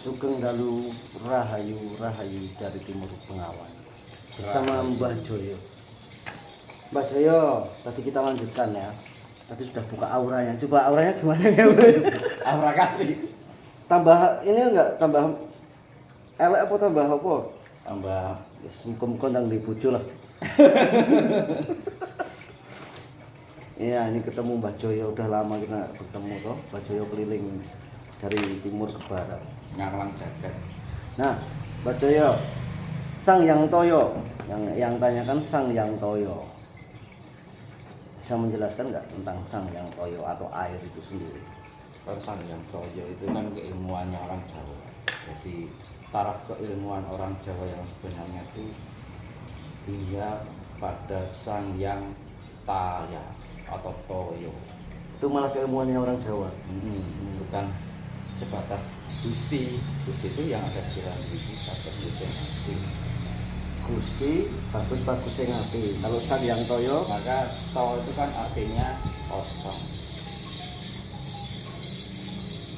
Sugeng Dalu Rahayu Rahayu dari Timur Bengawan bersama Mbah Joyo. Mbah Joyo, tadi kita lanjutkan ya. Tadi sudah buka auranya. Coba auranya gimana ya? Aura kasih. Tambah ini enggak tambah elek apa tambah apa? Tambah Muka-muka nang di bojo lah. Iya, ini ketemu Mbah Joyo, udah lama kita bertemu toh. Mbah Joyo keliling dari timur ke barat. ngaklang jagat. Nah, Mbah Joyo, Sang Yang Toyo, yang tanyakan Sang Yang Toyo. Bisa menjelaskan nggak tentang Sang Yang Toyo atau air itu sendiri? Sang Yang Toyo itu kan keilmuannya orang Jawa. Jadi taraf keilmuan orang Jawa yang sebenarnya itu dia pada Sang Yang Taya atau Toyo. Itu malah keilmuannya orang Jawa. Bukan sebatas Gusti itu yang ada di dalam diri kita Gusti. Gusti bagus yang ngapi. Kalau Sang Yang Toyo, Maka to itu kan artinya kosong.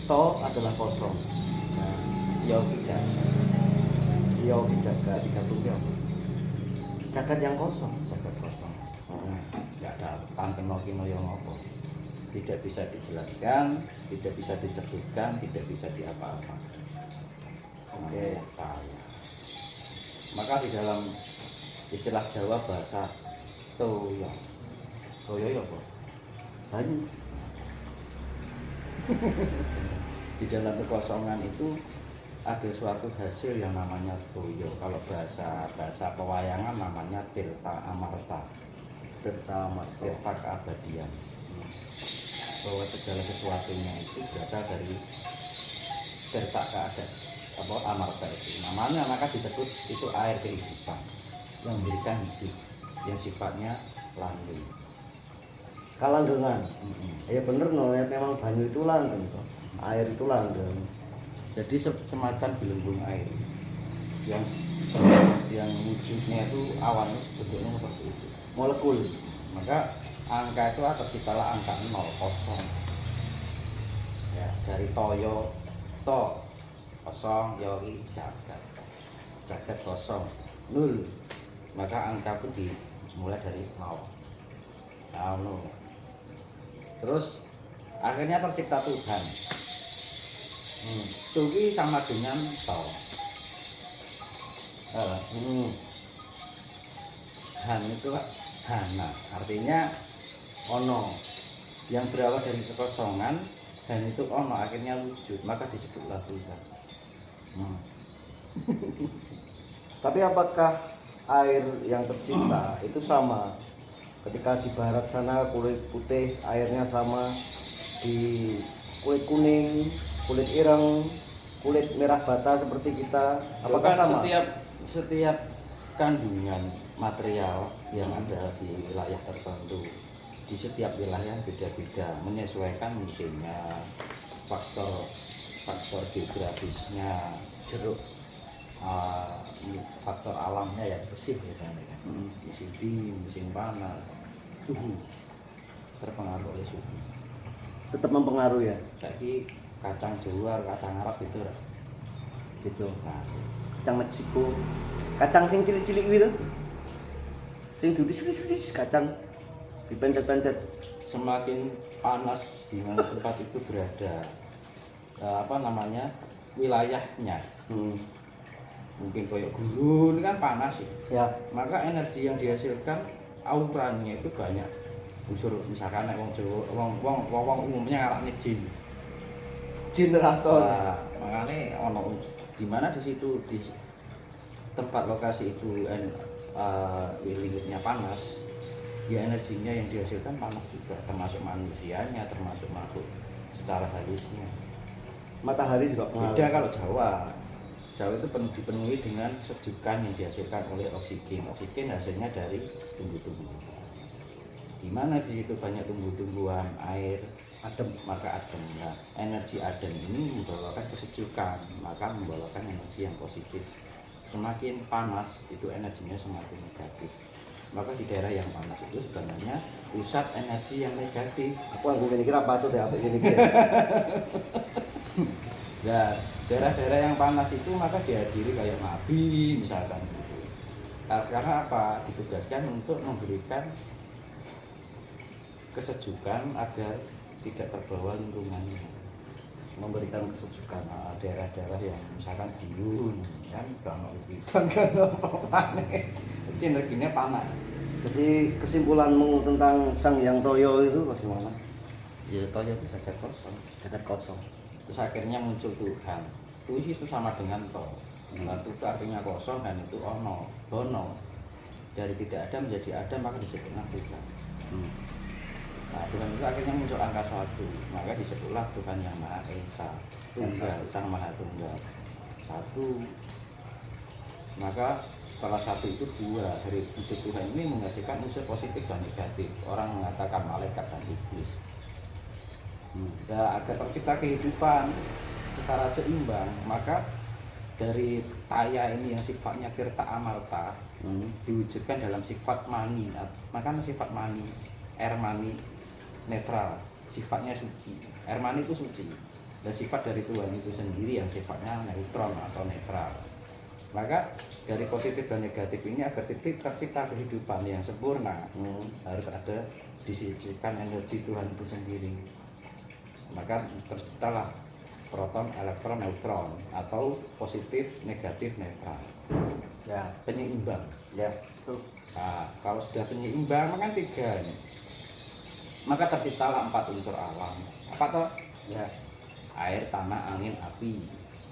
to adalah kosong. Nah, yogi jagat. Yogi jagat. Digabungnya Jagat yang kosong. jagat kosong. Nggak ada panteno kino yang apa. Tidak bisa dijelaskan, tidak bisa disebutkan, tidak bisa diapa-apa. Oke. Taya. Maka di dalam istilah Jawa bahasa toyo. Toyo ya apa? Banyak. Di dalam kekosongan itu ada suatu hasil yang namanya toyo. Kalau bahasa pewayangan namanya tirta amarta, Pertama, tirta keabadian. Bahwa segala sesuatunya itu berasal dari tirta keadaan, apa amarta itu. Namanya maka disebut itu air kehidupan yang memberikan hidup, yang sifatnya langgeng. kalanggengan. Ya bener no, ya memang banyu itu langgeng toh. Air itu langgeng. Jadi semacam gelembung air yang wujudnya itu awalnya bentuknya seperti itu. Molekul. Maka angka itu terciptalah angka 0 kosong. Ya, dari toyo to kosong yoi jagat. Jagat kosong 0. Maka angka pun dimulai dari 0. Nah, 0. Terus akhirnya tercipta Tuhan. Tuki sama dengan to. Han itu hana, artinya ono yang berawal dari kekosongan dan itu ono akhirnya wujud, maka disebutlah Tuhan. Tapi apakah air yang tercipta itu sama? Ketika di barat sana kulit putih, airnya sama. Di kulit kuning, kulit ireng, kulit merah bata seperti kita, apakah Kan sama? setiap kandungan material yang ada di wilayah tertentu di setiap wilayah beda-beda menyesuaikan musimnya, faktor geografisnya, Jeruk. faktor alamnya yang bersih misalnya kan. Musim dingin, musim panas, suhu terpengaruh oleh suhu. Tetap mempengaruhi ya. Jadi kacang Jawa, kacang Arab itu Gitu. nah, Kacang Meksiko, kacang sing cilik-cilik gitu. Sing judes kacang dipencet-pencet. semakin panas di mana tempat itu berada, wilayahnya. Mungkin kayak gurun kan panas ya. Ya. Maka energi yang dihasilkan auranya itu banyak. Unsur misalkan nek wong Jawa, wong umumnya ngarane jin. Generator. Nah, makanya ono di mana di situ di tempat lokasi itu lingkupnya panas, ya energinya yang dihasilkan panas juga, termasuk manusianya, termasuk makhluk secara halusnya. Matahari juga Beda kalau Jawa itu dipenuhi dengan sejukan yang dihasilkan oleh oksigen. Oksigen hasilnya dari tumbuh-tumbuhan. Di mana di situ banyak tumbuh-tumbuhan, air, adem, maka adem. Nah, energi adem ini membawakan kesejukan, maka membawakan energi yang positif. Semakin panas itu energinya semakin negatif. Maka di daerah yang panas itu sebenarnya pusat energi yang negatif. Aku yang gini kira apa tuh deh apa gini kira. Nah, daerah-daerah yang panas itu maka dihadiri kayak nabi misalkan gitu. Karena apa? Ditugaskan untuk memberikan kesejukan agar tidak terbawa lingkungannya, Memberikan kesejukan. nah, daerah-daerah yang misalkan biru kan kalau apa itu energinya panas. Jadi kesimpulanmu tentang Sang Hyang Toyo itu bagaimana? Ya toyo itu jagat kosong. Jagat kosong. Terus akhirnya muncul Tuhan. Tuhan itu sama dengan to. Nah, itu artinya kosong dan itu ono, bono. Dari tidak ada menjadi ada maka disebutlah Tuhan. Nah, Tuhan itu akhirnya muncul angka 1, maka disebutlah Tuhan yang Maha Esa, Tunggal, Sang Maha Tunggal. 1. Maka setelah 1 itu 2. Dari wujud Tuhan ini menghasilkan unsur positif dan negatif. Orang mengatakan malaikat dan iblis. Ya, agar tercipta kehidupan secara seimbang, maka dari taya ini yang sifatnya tirta amarta diwujudkan dalam sifat mani. Maka sifat mani, air mani netral, sifatnya suci. Air mani itu suci. Dan sifat dari Tuhan itu sendiri yang sifatnya neutron atau netral. Maka dari positif dan negatif ini agar tercipta kehidupan yang sempurna harus ada disisipkan energi Tuhan itu sendiri. Maka terciptalah proton, elektron, neutron atau positif, negatif, netral. Ya, Penyeimbang. ya. Nah, kalau sudah penyeimbang maka 3 ini. Maka terciptalah 4 unsur alam. Apa toh? Ya. Air, tanah, angin, api.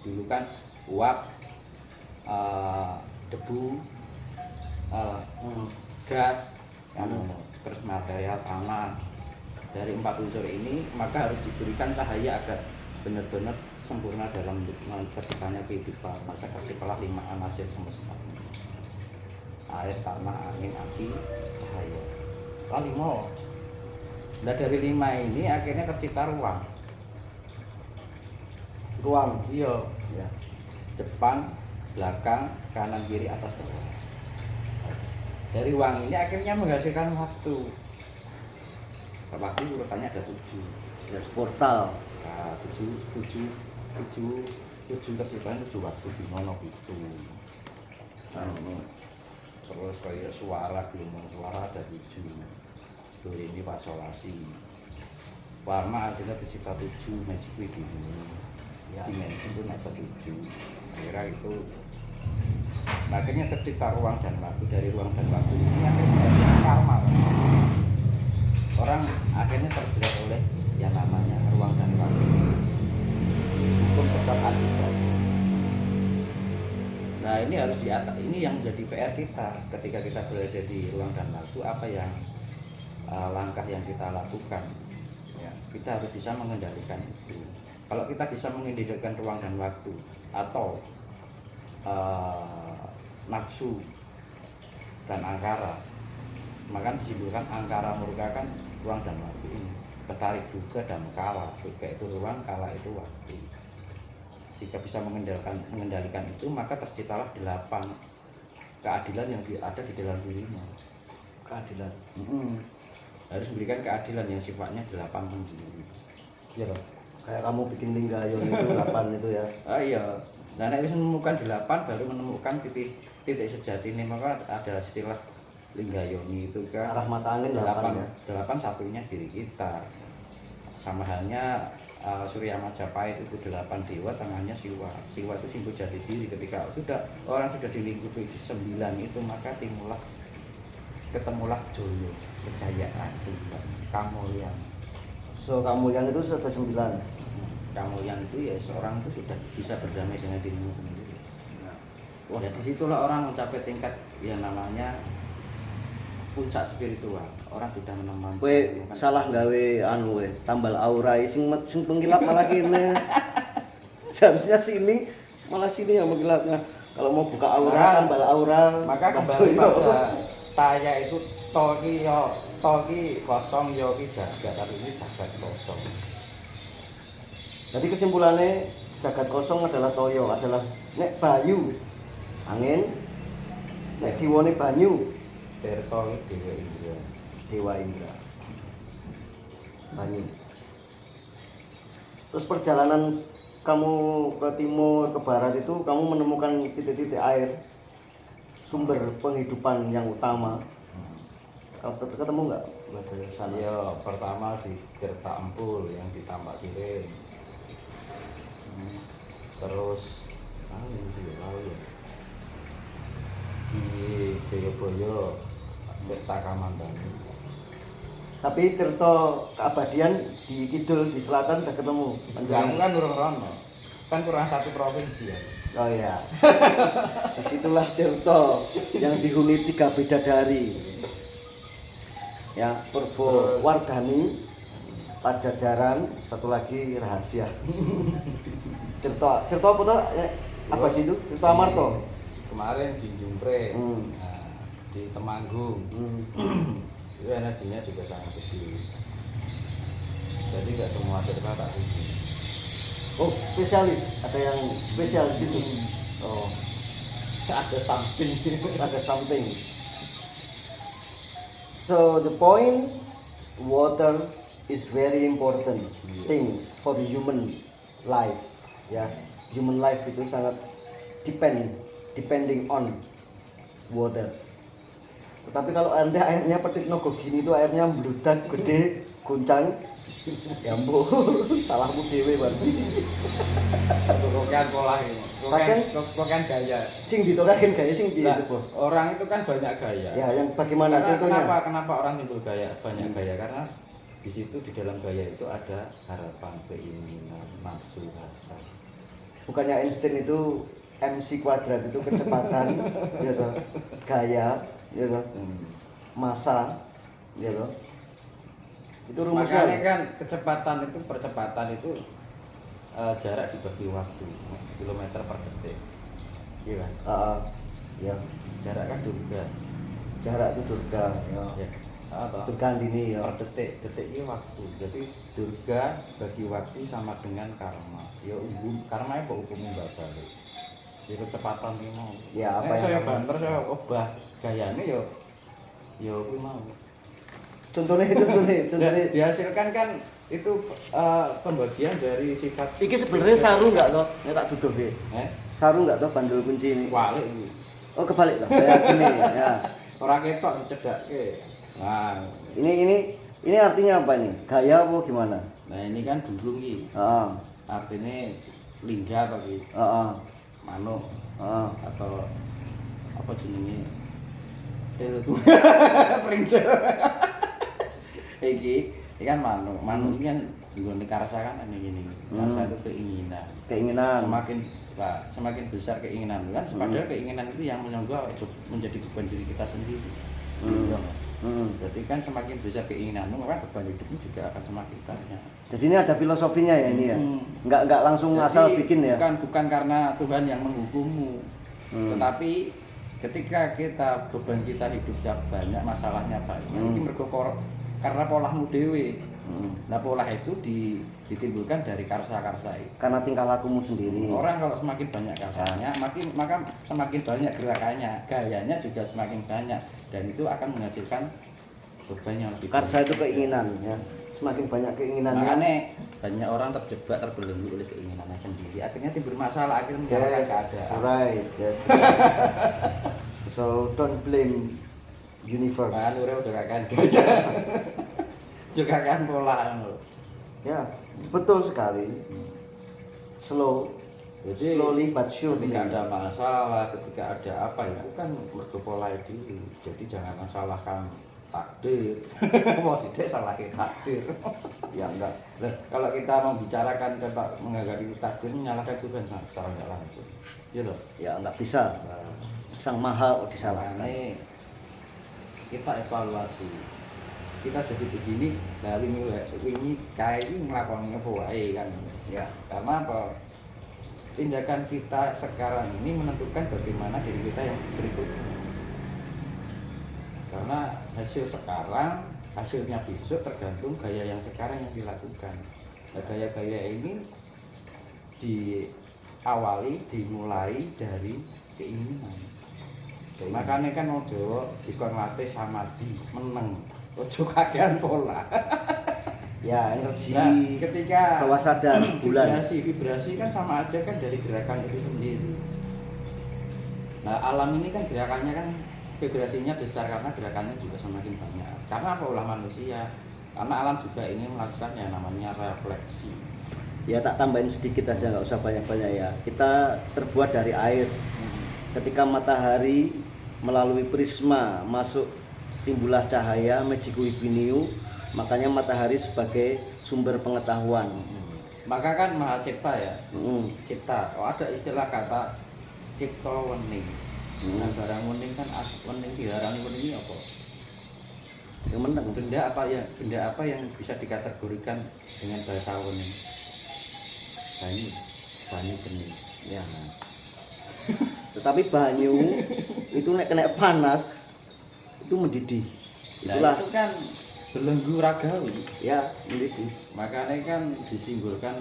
Dulu kan uap, debu, gas, terus material tanah. Dari 4 unsur ini maka harus diberikan cahaya agar benar-benar sempurna dalam terciptanya kehidupan. Maka terciptalah 5 anasir semesta: air, tanah, angin, api, cahaya. 5. Nah, dari 5 ini akhirnya tercipta ruang. Iya, ya. Depan, belakang, kanan, kiri, atas, bawah. Dari ruang ini akhirnya menghasilkan waktu. Waktu urutannya ada 7. Ya, portal. Nah, 7 tercipta 7 waktu di mono itu. Terus kayak suara, gelombang suara ada 7. Do ini fasolasi. Warna kita tercipta 7, magic di ini. Ya, dimensi pun ada 7. Kira itu. Akhirnya tercipta ruang dan waktu. Dari ruang dan waktu ini akhirnya menghasilkan karma. Orang akhirnya terjerat oleh yang namanya ruang dan waktu. Hukum sebab akibat. Nah, ini harus ini yang menjadi PR kita ketika kita berada di ruang dan waktu. Apa yang langkah yang kita lakukan? Ya, kita harus bisa mengendalikan itu. Kalau kita bisa mengendalikan ruang dan waktu atau nafsu dan angkara, maka disimpulkan angkara murka kan ruang dan waktu ini. Ketarik juga dan kala. Juga itu ruang, kala itu waktu. Jika bisa mengendalikan itu, maka terciptalah 8 keadilan yang ada di dalam dirinya. Keadilan. Harus memberikan keadilan yang sifatnya 8 sendiri. Ya, kayak kamu bikin linggayon itu 8 itu ya. Iya. Nah, nek wis menemukan 8 baru menemukan titik sejati ini, maka ada istilah linggayoni itu kan. Arah mata angin 8 ya. 8 satunya diri kita. Sama halnya Surya Majapahit itu 8 dewa, tengahnya Siwa. Siwa itu simbol jati diri. Ketika orang sudah dilingkupi 9 itu, maka ketemulah Joyo, kejayaan, kamulyan. So, kamulyan itu sudah 9. Kamulyan itu ya seorang itu sudah bisa berdamai dengan dirinya sendiri. Wah, ya disitulah orang mencapai tingkat yang namanya puncak spiritual. Orang sudah menemukan. Kowe salah gawe tambal aura sing pengkilap malah kene. Seharusnya sini malah sini yang mengkilapnya. Kalau mau buka aura, tambal aura. Maka kembali pada taya itu toki kosong, yoki jagat, tapi ini jagat kosong. Jadi kesimpulannya jagat kosong adalah toyo, adalah nek bayu angin, nek kiwane banyu Tirta iki Dewa Indra. Dewa Indra. Banyu. Terus perjalanan kamu ke timur, ke barat itu kamu menemukan titik-titik air, sumber penghidupan yang utama. Kamu ketemu nggak Mas dari sana? Iya, pertama di Tirta Empul yang di Tampak Siring. Terus ini juga tahu ya. Di Jayabaya, Tirta Kamandani. Tapi Tirta keabadian di kidul, di selatan udah ketemu. Kamu kan urung rono. Kan kurang satu provinsi ya. Oh iya. Disitulah Tirta yang dihuni 3 bidadari. Ya, Purbo Wardhani, Pajajaran, satu lagi rahasia. Tirta apa tuh? Apa sih itu? Tirta Amarta. Kemarin di Jumpre, Hmm. nah, di Temanggung. Itu energinya juga sangat kecil. Jadi nggak semua cerita tak uji. Oh, spesialis. Ada yang spesial di situ. Oh, Ada samping. ada something. So the point, water is very important things for the human life. Ya, human life itu sangat depending on water. Tetapi kalau anda airnya petik nogo gini itu airnya meludak gede, guncang, ya ampun, salahmu dewe berarti. Kokan pola ini. Kokan gaya. Sing ditokakin gaya sing di Nah, itu, Bos. orang itu kan banyak gaya. Ya, yang bagaimana Karena contohnya? kenapa orang timbul gaya banyak gaya karena di situ di dalam gaya itu ada harapan, keinginan, nafsu, hasrat. Bukannya Einstein itu MC kuadrat itu kecepatan, ya toh, gaya, ya toh, massa, ya toh. Itu rumusnya. Makanya kan percepatan itu jarak dibagi waktu kilometer per detik, iya kan? Ya, Jarak kan durga, jarak itu durga, ya. ya. Atau Durga ini ya. per detik ini waktu. Jadi durga bagi waktu sama dengan karma. Ya karma itu hukum bakal. Jadi kecepatan ini mau. Ya, apa yang saya kamu- banter saya obah gayanya yo kuwi mau. Contohnya, Dan dihasilkan kan itu pembagian dari sifat. Iki sebenarnya saru nggak toh? Ya tak tutup ya. Saru nggak toh bandul kunci ini? Walik iki. Oh kebalik toh, kayak gini ya. Ora ketok dicedhakke. Nah, Ini artinya apa nih? Gaya apa gimana? ini kan dulung iki. Heeh. Artinya lingga atau iki. Heeh. Manuk Heeh. atau apa jenenge itu prinsip iki kan manuk ini kan nggone karsa kan ini karsa itu keinginan Keinginan. semakin besar keinginan kan padahal keinginan itu yang menyogok menjadi beban diri kita sendiri. Berarti kan semakin besar keinginanmu maka beban hidupmu juga akan semakin banyak. Jadi ini ada filosofinya ya ini ya. Nggak langsung Jadi, asal bikin ya. bukan karena Tuhan yang menghukummu, tetapi ketika beban kita hidupnya banyak, masalahnya banyak, ini karena polahmu dewe. Nah pola itu ditimbulkan dari karsa-karsa itu. Karena tingkah lakumu sendiri. Orang kalau semakin banyak karsanya, maka semakin banyak gerakannya, gayanya juga semakin banyak, dan itu akan menghasilkan beban yang lebih Karsa itu banyak. keinginan ya. Semakin banyak keinginannya. Makanya banyak orang terjebak terbelenggu oleh keinginannya sendiri, akhirnya timbul masalah, akhirnya menyalahkan keadaan. Right. Yes. So don't blame universe. Nah, udah kan juga kan pola lho. Ya, betul sekali. Slowly but surely. Ketika ada masalah, ketika ada apa itu kan mergo pola diri. Jadi jangan salahkan takdir. Positif salahin takdir. Ya enggak. Nah, kalau kita membicarakan tentang menganggap takdir menyalahkan Tuhan secara nggak langsung. Iya loh. Ya enggak bisa. Sang Maha disalahkan. Makanya kita evaluasi. Kita jadi begini, nah wingi kayak ini ngelakoni apa wae kan. Ya. Karena apa? Tindakan kita sekarang ini menentukan bagaimana diri kita yang berikutnya. Karena hasil sekarang, hasilnya besok tergantung gaya yang sekarang yang dilakukan. Nah, gaya-gaya ini dimulai dari keinginan. Makanya kan ojo dikon latih samadhi meneng, ojo kakean pola. Ya, energi Nah, ketika bawah sadar bulan. vibrasi kan sama aja kan dari gerakan itu sendiri. Nah, alam ini kan gerakannya kan vibrasinya besar karena gerakannya juga semakin banyak. Karena apa ulah manusia? Karena alam juga ini melakukan yang namanya refleksi. Ya tak tambahin sedikit aja, nggak usah banyak-banyak ya. Kita terbuat dari air. Ketika matahari melalui prisma masuk, timbullah cahaya Magicu Ibiniu. Makanya matahari sebagai sumber pengetahuan. Maka kan Maha Cipta ya, Cipta. Oh, ada istilah kata cipta wening. Nah, barang wening kan wening diarani wening apa? Yang menang. Benda apa yang bisa dikategorikan dengan bahasa wening? Banyu bening. Ya. Tetapi banyu itu kena panas itu mendidih. Nah, Itulah itu kan belenggu ragawi. ya mendidih. Makanya kan disimbolkan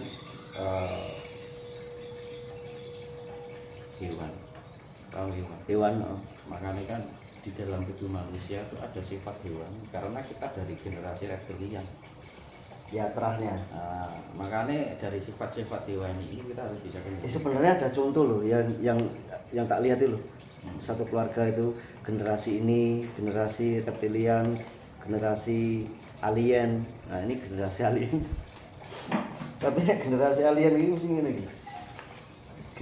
hewan. Tahu hewan. Hewan. Makanya kan di dalam tubuh manusia itu ada sifat hewan karena kita dari generasi reptilian. Ya terahnya. Nah, makanya dari sifat-sifat hewan ini kita harus bisa kenal. Sebenarnya ada contoh loh yang tak lihat itu loh. Satu keluarga itu generasi ini, generasi reptilian, generasi alien. Nah, ini generasi alien. Tapi generasi alien ini mesti ngene iki.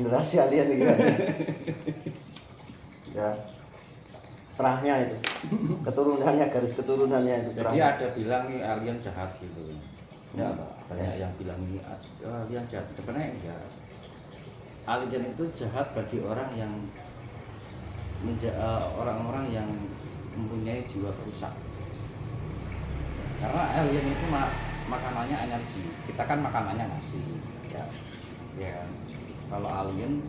Generasi alien iki. Ya. Terahnya itu. Keturunannya, garis keturunannya itu. Jadi terahnya. ada bilang nih alien jahat gitu. Ya, banyak yang bilang ini alien jahat. Sebenarnya enggak. Alien itu jahat bagi orang yang orang-orang yang mempunyai jiwa perusak. Karena alien itu makanannya energi. Kita kan makanannya nasi. Ya. Ya kan? Kalau alien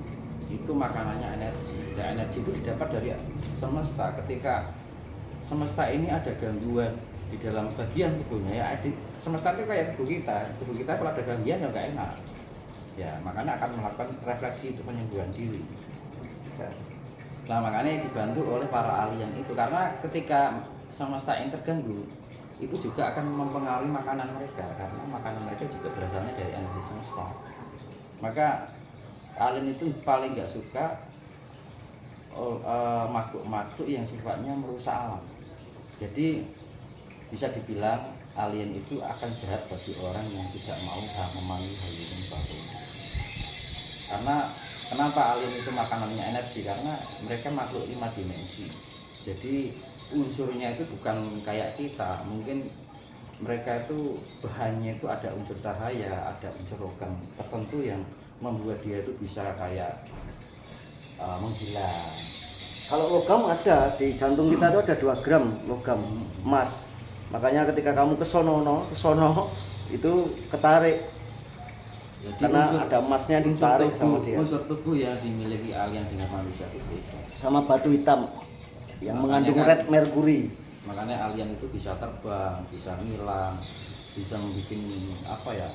itu makanannya energi. Dan energi itu didapat dari semesta. Ketika semesta ini ada gangguan di dalam bagian tubuhnya ya, semesta itu kayak tubuh kita kalau ada gangguan ya nggak enak ya, makanya akan melakukan refleksi untuk penyembuhan diri. Nah, makanya dibantu oleh para alien itu, karena ketika semesta ini terganggu itu juga akan mempengaruhi makanan mereka, karena makanan mereka juga berasalnya dari energi semesta. Maka alien itu paling nggak suka makhluk-makhluk yang sifatnya merusak alam. Jadi bisa dibilang alien itu akan jahat bagi orang yang tidak mau memahami hal ini baru. Karena kenapa alien itu makanannya energi? Karena mereka makhluk 5 dimensi. Jadi unsurnya itu bukan kayak kita. Mungkin mereka itu bahannya itu ada unsur cahaya, ada unsur logam tertentu yang membuat dia itu bisa kayak menghilang. Kalau logam ada di jantung kita itu ada 2 gram logam emas. Makanya ketika kamu ke sono itu ketarik. Jadi karena ada emasnya ditarik sama dia. Unsur tubuh yang dimiliki alien dengan manusia itu beda. Sama batu hitam yang Makanya mengandung red mercury. Makanya alien itu bisa terbang, bisa ngilang, bisa membuat apa ya,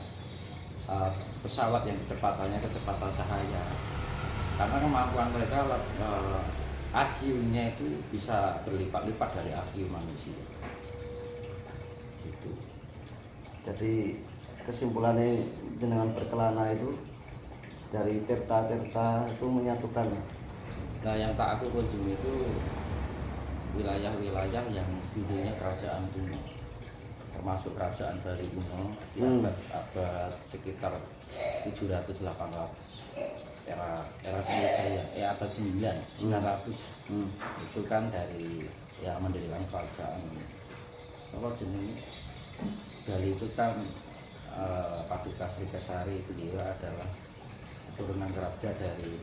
pesawat yang kecepatan cahaya. Karena kemampuan mereka akhirnya itu bisa berlipat-lipat dari akhir manusia. Gitu. Jadi kesimpulannya dengan berkelana itu dari tirta-tirta itu menyatukan. Nah, yang tak aku kunjungi itu wilayah-wilayah yang dulunya kerajaan kuno, termasuk kerajaan Bali kuno di abad sekitar 700-800, era Sriwijaya, abad 900. Itu kan dari yang mendirikan kerajaan apa jenis Bali itu kan Paduka Srikesari itu dia adalah keturunan raja dari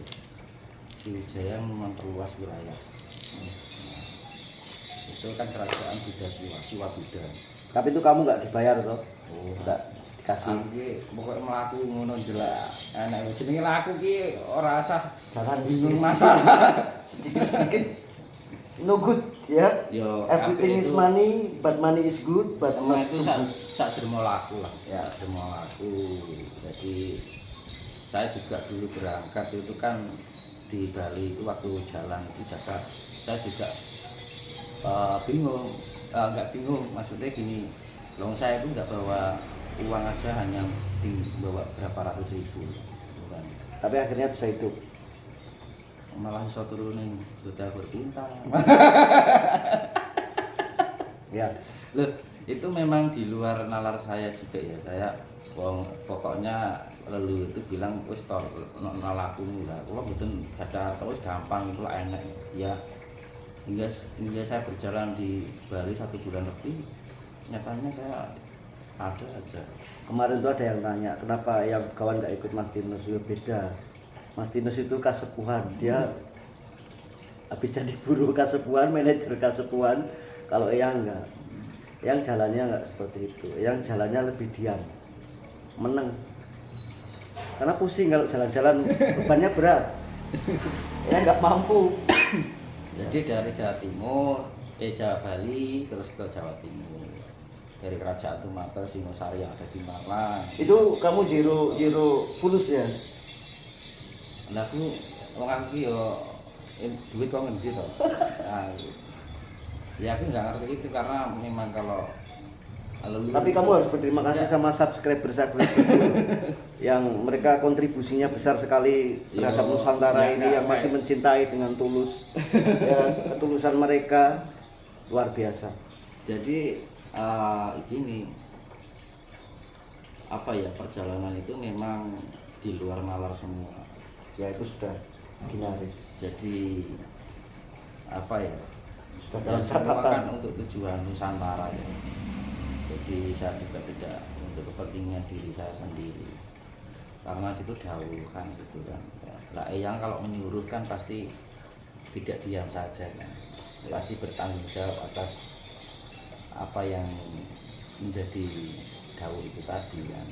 Sriwijaya yang memperluas wilayah. Itu kan kerajaan Buddha Siwa Buddha. Tapi itu kamu nggak dibayar toh? Oh, nggak dikasih. Iki pokoke mlaku ngono jelek. Enak jenenge laku ki ora usah Jangan bingung masalah. sedikit-sedikit no good ya. Yo, Everything is money, but money is good, but semua not itu sak dermo laku lah. Ya. Sak dermo laku. Jadi saya juga dulu berangkat itu kan di Bali itu waktu jalan itu jaga saya juga bingung, nggak bingung maksudnya gini, loh saya itu nggak bawa uang aja hanya bawa berapa ratus ribu bukan. Tapi akhirnya bisa hidup. Malah bisa turunin sudah berpintar. Ya. Loh, itu memang di luar nalar saya juga ya. Saya pokoknya lalu itu bilang wis to nalaku lah. Kula mboten baca terus gampang itu enak. Ya hingga saya berjalan di Bali 1 bulan lebih, nyatanya saya ada aja. Kemarin tuh ada yang tanya, kenapa yang kawan nggak ikut Mas Tinus? Ya beda. Mas Tinus itu kasepuhan, dia habis jadi buruh kasepuhan, manajer kasepuhan. Kalau Eyang enggak, yang jalannya enggak seperti itu, yang jalannya lebih diam, meneng. Karena pusing kalau jalan-jalan, bebannya berat. Eyang nggak mampu. Jadi dari Jawa Timur, Jawa Bali, terus ke Jawa Timur. Dari Kerajaan Tumakel Singosari yang ada di Malang. Itu kamu zero fulus ya? Lah aku wong aku yo duit kok ngendi to. Nah, ya aku nggak ngerti itu karena memang kalau tapi kamu harus berterima kasih sama subscriber yang mereka kontribusinya besar sekali terhadap Nusantara ini, yang masih mencintai dengan tulus. Ya, ketulusan mereka luar biasa. Jadi gini, apa ya, perjalanan itu memang di luar nalar semua. Ya itu sudah dinaris. Jadi apa ya, Sudah dan dalam semua catatan. kan untuk tujuan Nusantara ya. Jadi saya juga tidak untuk kepentingan diri saya sendiri, karena itu dahulu kan gitu kan. Lah yang kalau menyuruh kan pasti tidak diam saja kan, pasti bertanggung jawab atas apa yang menjadi dawuh itu tadi kan.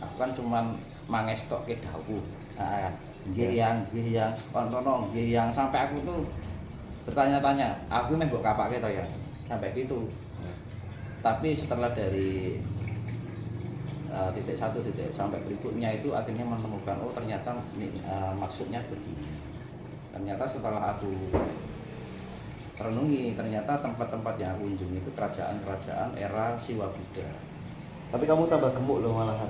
Aku kan cuman mangestok ke dawuh, kan nggih yang kontono nggih yang, sampai aku tuh bertanya-tanya, aku meh mbok kapake to ya, sampai gitu. Tapi setelah dari titik satu titik sampai berikutnya itu akhirnya menemukan, oh ternyata maksudnya begini. Ternyata setelah aku renungi, ternyata tempat-tempat yang aku kunjungi itu kerajaan-kerajaan era Siwa Buddha. Tapi kamu tambah gemuk loh malahan.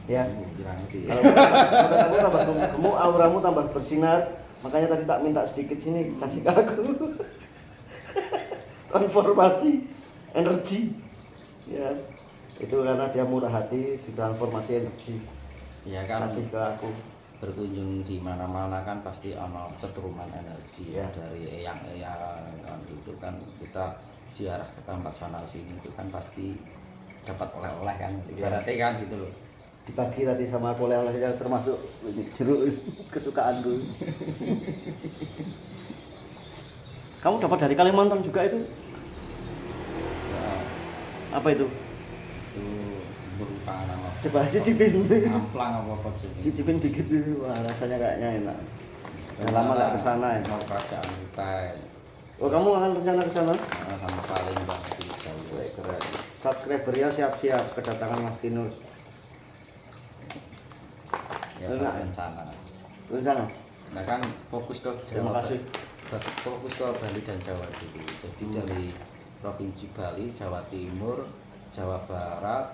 Ya. Kira ngerti. Kalau kamu tambah gemuk, auramu tambah bersinar. Makanya tadi tak minta sedikit sini, kasih ke aku. Transformasi energi. Ya. Itu karena dia murah hati, ditransformasi energi. Ya kan, Kasih ke aku. berkunjung di mana-mana kan pasti ono setruman energi Ya. dari yang kan itu kan, kita ziarah ke tempat sana sini itu kan pasti dapat oleh-oleh kan, ibaratnya kan gitu loh. Dibagi tadi sama aku oleh-olehnya, termasuk jeruk kesukaanku. Kamu dapat dari Kalimantan juga itu? Ya, Apa itu? itu berupa nama Coba cicipin. amplang apa sih. Cicipin dikit dulu. Wah, rasanya kayaknya enak. Udah lama nggak kesana ya. Mau kerajaan kita Oh, kamu akan rencana ke sana? sama Palembang di Jawa. Baik, keren. Subscribernya siap-siap kedatangan Mas Tinus. Ya Enak. rencana. Rencana? Nah kan fokus ke Terima Jawa, kasih. fokus ke Bali dan Jawa dulu. Jadi dari Provinsi Bali, Jawa Timur, Jawa Barat,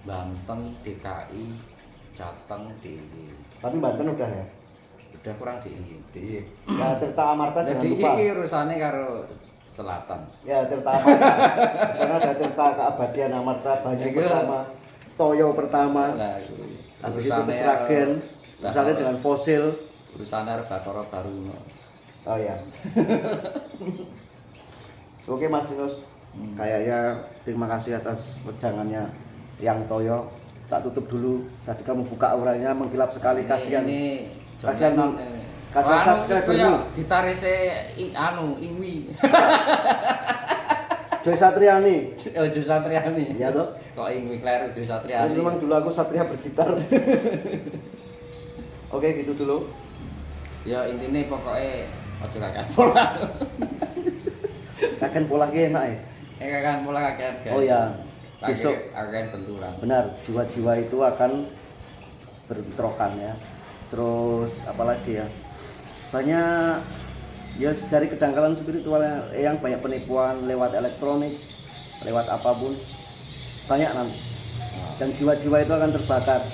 Banten, DKI, Jateng, DIY. Tapi Banten udah ya? Udah kurang DIY. Ya, Tirta Amarta jangan Jadi lupa. ini urusannya karo selatan. Ya, Tirta Amarta. Di sana ada Tirta Keabadian Amarta, Banyu Iya. pertama, Toyo pertama. Nah, itu Habis itu ke Sragen, misalnya dengan fosil. urusannya Bathara Baru. Oh ya. Oke Mas Tinus, kayaknya terima kasih atas wejangannya yang Toyo. Tak tutup dulu. Tadi kamu buka auranya mengkilap sekali, kasihan. Ini Kasihan John Bu. Lennon ini. Kasihan Oh, anu, subscriber itu ya, Bu. gitarisnya Ingwi. Joy Satriani. Oh, Jo Satriani. Iya toh? Kok Ingwi kleru Jo Satriani. Memang dulu aku Satria bergitar. Oke, gitu dulu. Ya intinya pokoknya ojo kakek pola. Kakek pola ki enak ya. Kakek pola kakek. Oh ya, besok kakek benturan. benar jiwa-jiwa itu akan berbentrokan ya. Terus apalagi ya? Banyak ya dari kedangkalan spiritualnya yang banyak penipuan lewat elektronik, lewat apapun. Banyak nanti. dan jiwa-jiwa itu akan terbakar.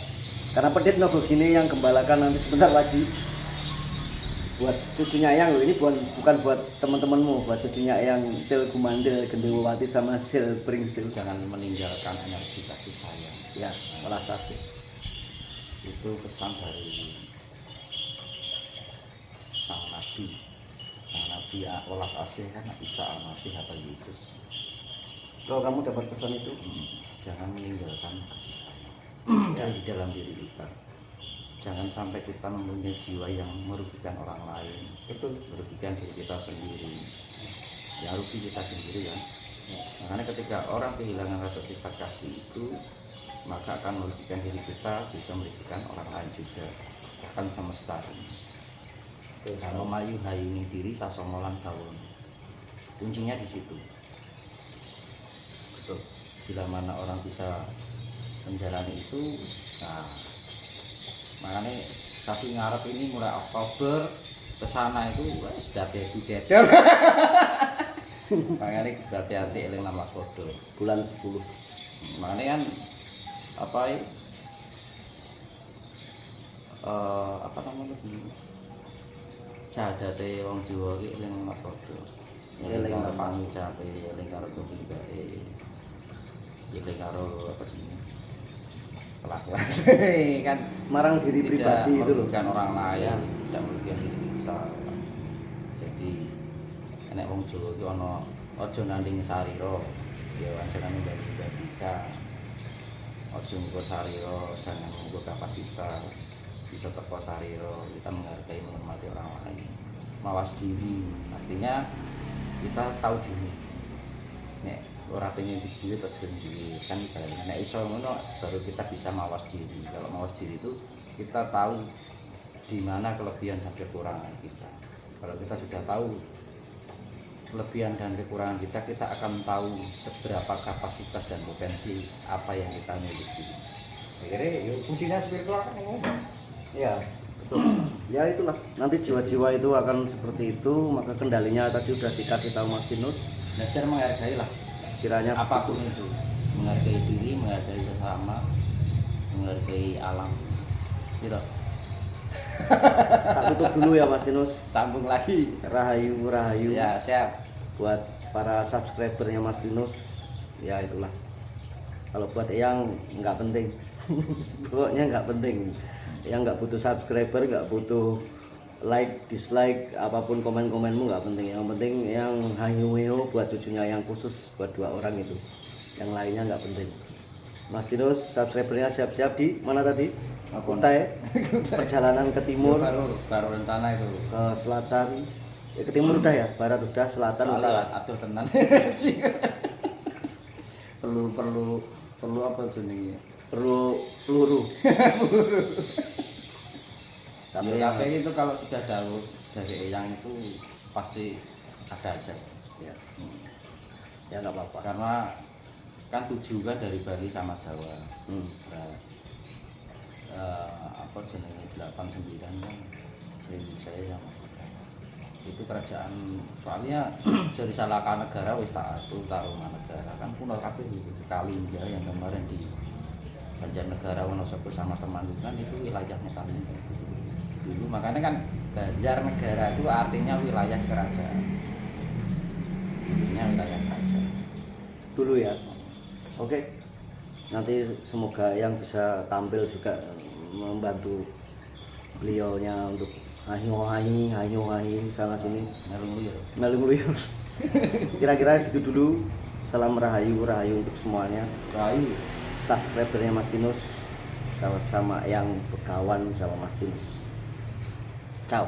Karena Pedit Nogo gini yang gembalakan nanti sebentar lagi buat cucunya Ayang loh, ini bukan buat teman-temanmu, buat cucunya Ayang Sil Gumandel, Gendewati sama Sil Pringsil. Jangan meninggalkan energi kasih sayang. Ya, welas asih. Itu pesan dari sang nabi ya, welas asih kan Isa Al-Masih atau Yesus. Kalau kamu dapat pesan itu, Jangan meninggalkan kasih sayang yang di dalam diri kita. Jangan sampai kita mempunyai jiwa yang merugikan orang lain, betul. merugikan diri kita sendiri, ya rugi kita sendiri kan. Makanya ketika orang kehilangan rasa sifat kasih itu, maka akan merugikan diri kita, juga merugikan orang lain juga, bahkan semesta ini. Kalau mayu hayuni diri sasomolan kawon, kuncinya di situ. Betul. Bila mana orang bisa menjalani itu, nah makanya tapi ngarep ini mulai Oktober ke sana itu sudah dedet. Makanya hati-hati eling nama podo bulan 10. makanya kan apa ya apa namanya sih sadate wong Jawa iki eling nama podo eling karo pangucape eling karo kebidake eling karo apa sih kelakuan kan Marang diri pribadi itu loh. merugikan orang lain, tidak merugikan diri kita. Jadi enek wong Jawa iki ana aja nanding sarira, ya aja nanding bandika. Aja nggo sarira, jangan nggo kapasitas. Bisa teko sarira, kita menghargai menghormati orang lain. Mawas diri, artinya kita tahu diri. Nek ora pengen diri terus diri kan ibaratnya nek iso ngono baru kita bisa mawas diri. Kalau mawas diri itu kita tahu di mana kelebihan dan kekurangan kita. Kalau kita sudah tahu kelebihan dan kekurangan kita, kita akan tahu seberapa kapasitas dan potensi apa yang kita miliki. Akhirnya fungsinya spiritual kan ngomong. Ya, betul. Ya itulah, nanti jiwa-jiwa itu akan seperti itu, maka kendalinya tadi sudah dikasih tahu Mas Tinus. Belajar menghargai lah. Kiranya Apapun itu, menghargai diri, menghargai sesama, menghargai alam. Gitu. tak tutup dulu ya Mas Tinus. Sambung lagi. Rahayu, rahayu. Ya, siap. Buat para subscribernya Mas Tinus, ya itulah. Kalau buat yang nggak penting, pokoknya nggak penting. Yang nggak butuh subscriber, nggak butuh like, dislike, apapun komen-komenmu nggak penting. Yang penting yang hayu buat cucunya yang khusus buat 2 orang itu. Yang lainnya nggak penting. Mas Tinus, subscribernya siap-siap di mana tadi? Kutai. Perjalanan ke timur. Baru rencana itu. Ke selatan. Ke timur udah ya, barat udah, selatan udah. Aduh tenan. perlu apa jenenge? Perlu peluru. Tapi itu kalau sudah jauh dari Eyang itu pasti ada aja. Ya. Ya nggak apa-apa. Karena kan tujuan dari Bali sama Jawa. Nah, apa jenenge 89 kan Sriwijaya yang itu kerajaan, soalnya dari Salaka Negara wis tak atur Taruman Negara kan kuno kabeh itu Kalingga yang kemarin di Banjarnegara Wonosobo sama Temanggung itu wilayahnya Kalingga dulu, makanya kan Banjarnegara itu artinya wilayah kerajaan, intinya wilayah kerajaan Dulu ya. Oke. Nanti semoga yang bisa tampil juga membantu beliaunya untuk hayu-hayu sana sini melung-luyur. Kira-kira gitu dulu. Salam rahayu untuk semuanya. Rahayu. Subscribernya Mas Tinus sama yang berkawan sama Mas Tinus. Ciao.